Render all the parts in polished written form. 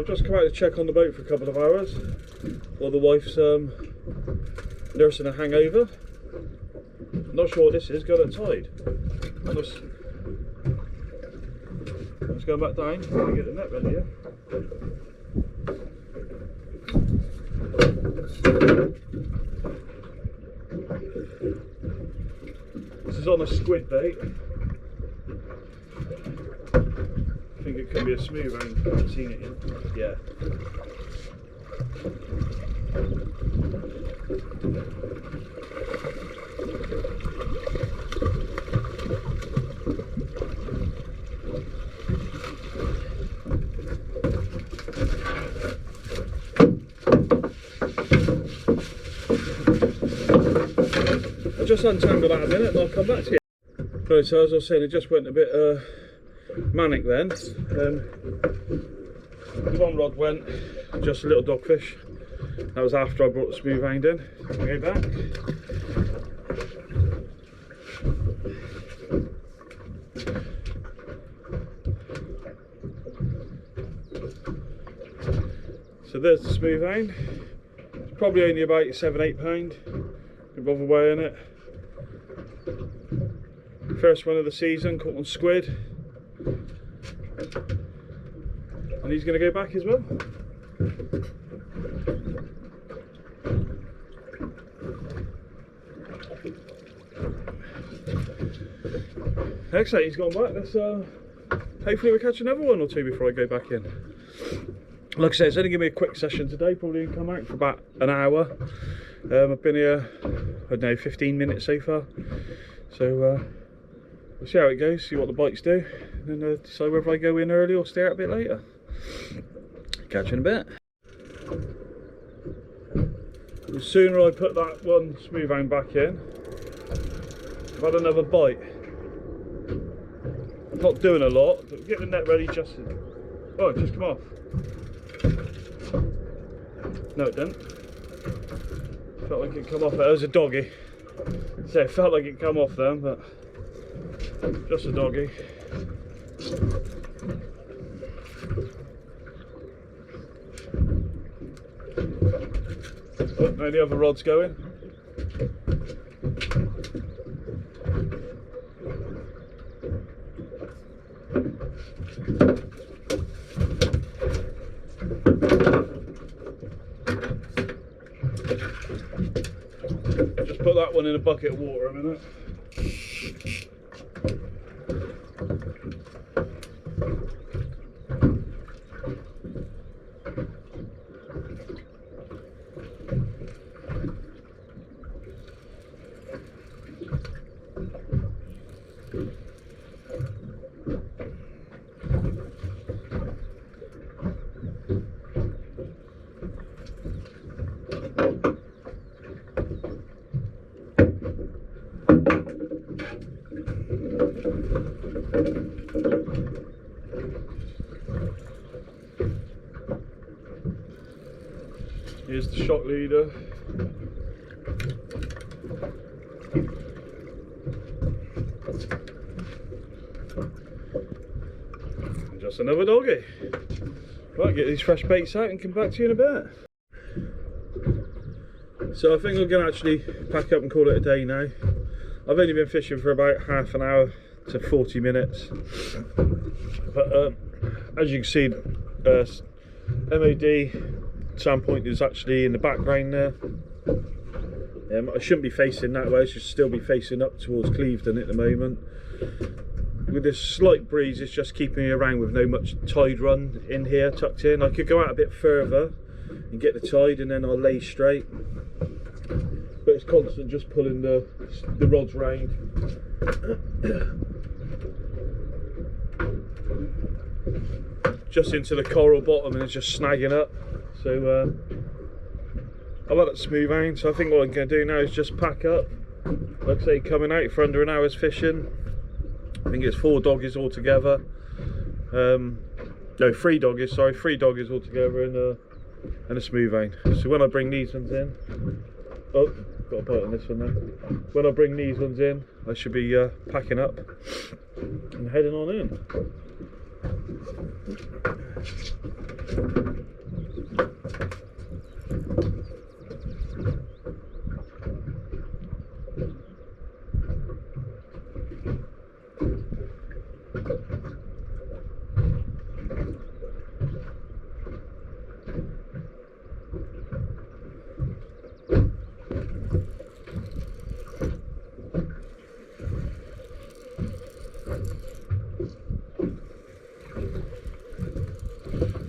I've just come out to check on the boat for a couple of hours while the wife's nursing a hangover. Not sure what this is, going at tide. Let's go back down and get the net ready here. This is on a squid bait. I think it could be a smooth hound. I haven't seen it yet. Yeah. I'll just untangle that a minute and I'll come back to you. Right, so as I was saying, it just went a bit manic then. The one rod went, just a little dogfish. That was after I brought the smooth hound in. I'll go back. So there's the smooth hound. It's probably only about £7–8. Don't bother weighing it. First one of the season, caught on squid. And he's going to go back as well. Excellent, he's gone back. Let's hopefully we'll catch another one or two before I go back in. Like I said, it's only going to be a quick session today, probably come out for about an hour. I've been here, I don't know, 15 minutes so far. So we'll see how it goes, see what the bites do, and then decide whether I go in early or stay out a bit later. Catch you in a bit. The sooner I put that one smooth hound back in, I've had another bite. Not doing a lot, but get the net ready just... Oh, it just come off. No, it didn't. Felt like it come off there. It was a doggy. So it felt like it come off then, but just a doggy. Oh, now the other rod's going. Just put that one in a bucket of water a minute. Here's the shock leader. And just another doggy. Right, get these fresh baits out and come back to you in a bit. So I think I'm going to actually pack up and call it a day now. I've only been fishing for about half an hour to 40 minutes. But as you can see, MOD Sandpoint is actually in the background there. I shouldn't be facing that way, I should still be facing up towards Clevedon at the moment. With this slight breeze, it's just keeping me around with no much tide run in here, tucked in. I could go out a bit further and get the tide and then I'll lay straight. But it's constant just pulling the rods round. Just into the coral bottom and it's just snagging up. So I like that smooth hound, so I think what I'm going to do now is just pack up. Like I say, coming out for under an hour's fishing. I think it's 4 doggies altogether. No, 3 doggies, sorry, 3 doggies altogether and a smooth hound. So when I bring these ones in, oh, got a bite on this one now. When I bring these ones in, I should be packing up and heading on in.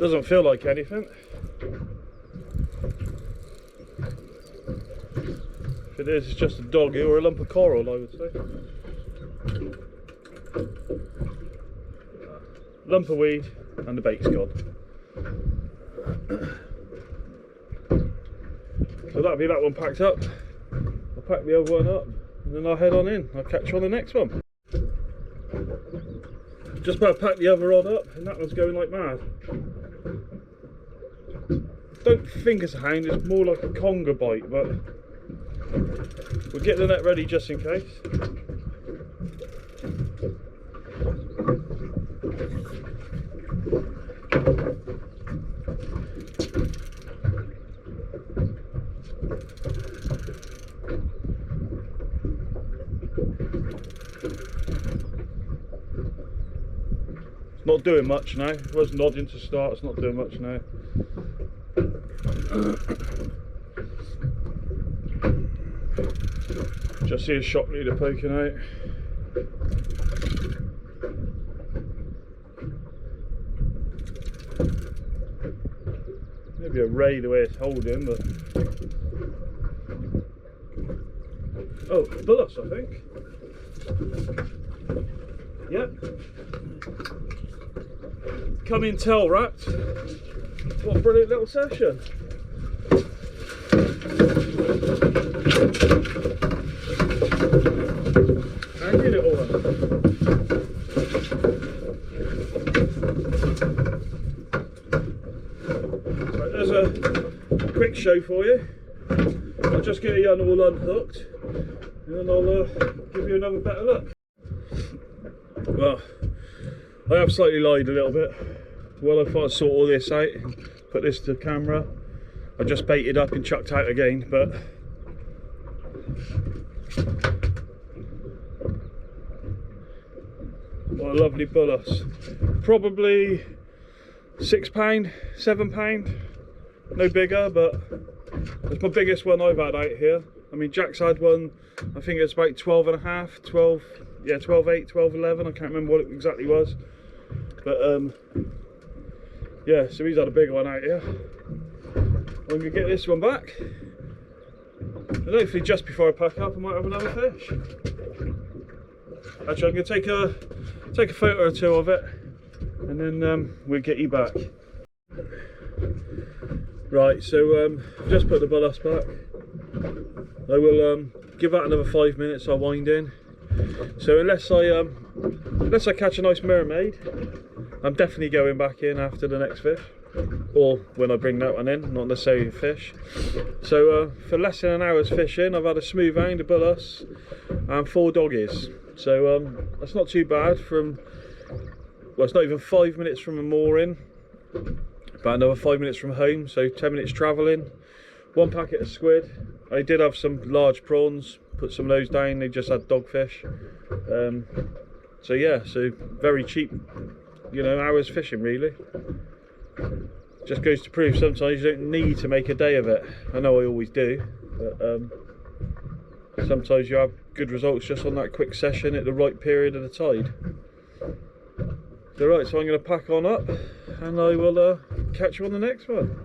Doesn't feel like anything. If it is, it's just a doggy or a lump of coral, I would say. Lump of weed and the bait's gone. So that'll be that one packed up. I'll pack the other one up and then I'll head on in. I'll catch you on the next one. Just about to pack the other rod up and that one's going like mad. Don't think it's a hound, it's more like a conger bite, but we'll get the net ready just in case. It's not doing much now. It was nodding to start, it's not doing much now. Just see a shock leader poking out. Maybe a ray the way it's holding, but oh, bullets, I think. Yep. Come in tail wrapped. What a brilliant little session. Handy little one. Right, there's a quick show for you. I'll just get you all unhooked and then I'll give you another better look. Well, I have slightly lied a little bit. Well, I thought I'd sort all this out, put this to camera. I just baited up and chucked out again, but what a lovely bullace. Probably £6, £7, no bigger, but it's my biggest one I've had out here. I mean, Jack's had one, I think it's about 12 and a half, 12, yeah, 12.8, 12.11, I can't remember what it exactly was. But yeah, so he's had a big one out here. I'm going to get this one back. And hopefully just before I pack up I might have another fish. Actually, I'm going to take a photo or two of it and then we'll get you back. Right, so I've just put the bullace back. I will give that another 5 minutes, I'll wind in. So unless I catch a nice mermaid, I'm definitely going back in after the next fish, or when I bring that one in, not necessarily a fish. So for less than an hour's fishing, I've had a smooth hound, a bullace, and 4 doggies. So that's not too bad. From, well, it's not even 5 minutes from a mooring, about another 5 minutes from home, so 10 minutes travelling. 1 packet of squid. I did have some large prawns, put some of those down, they just had dogfish. So yeah, so very cheap, you know, hours fishing really. Just goes to prove sometimes you don't need to make a day of it. I know I always do, but sometimes you have good results just on that quick session at the right period of the tide. So right, so I'm going to pack on up and I will catch you on the next one.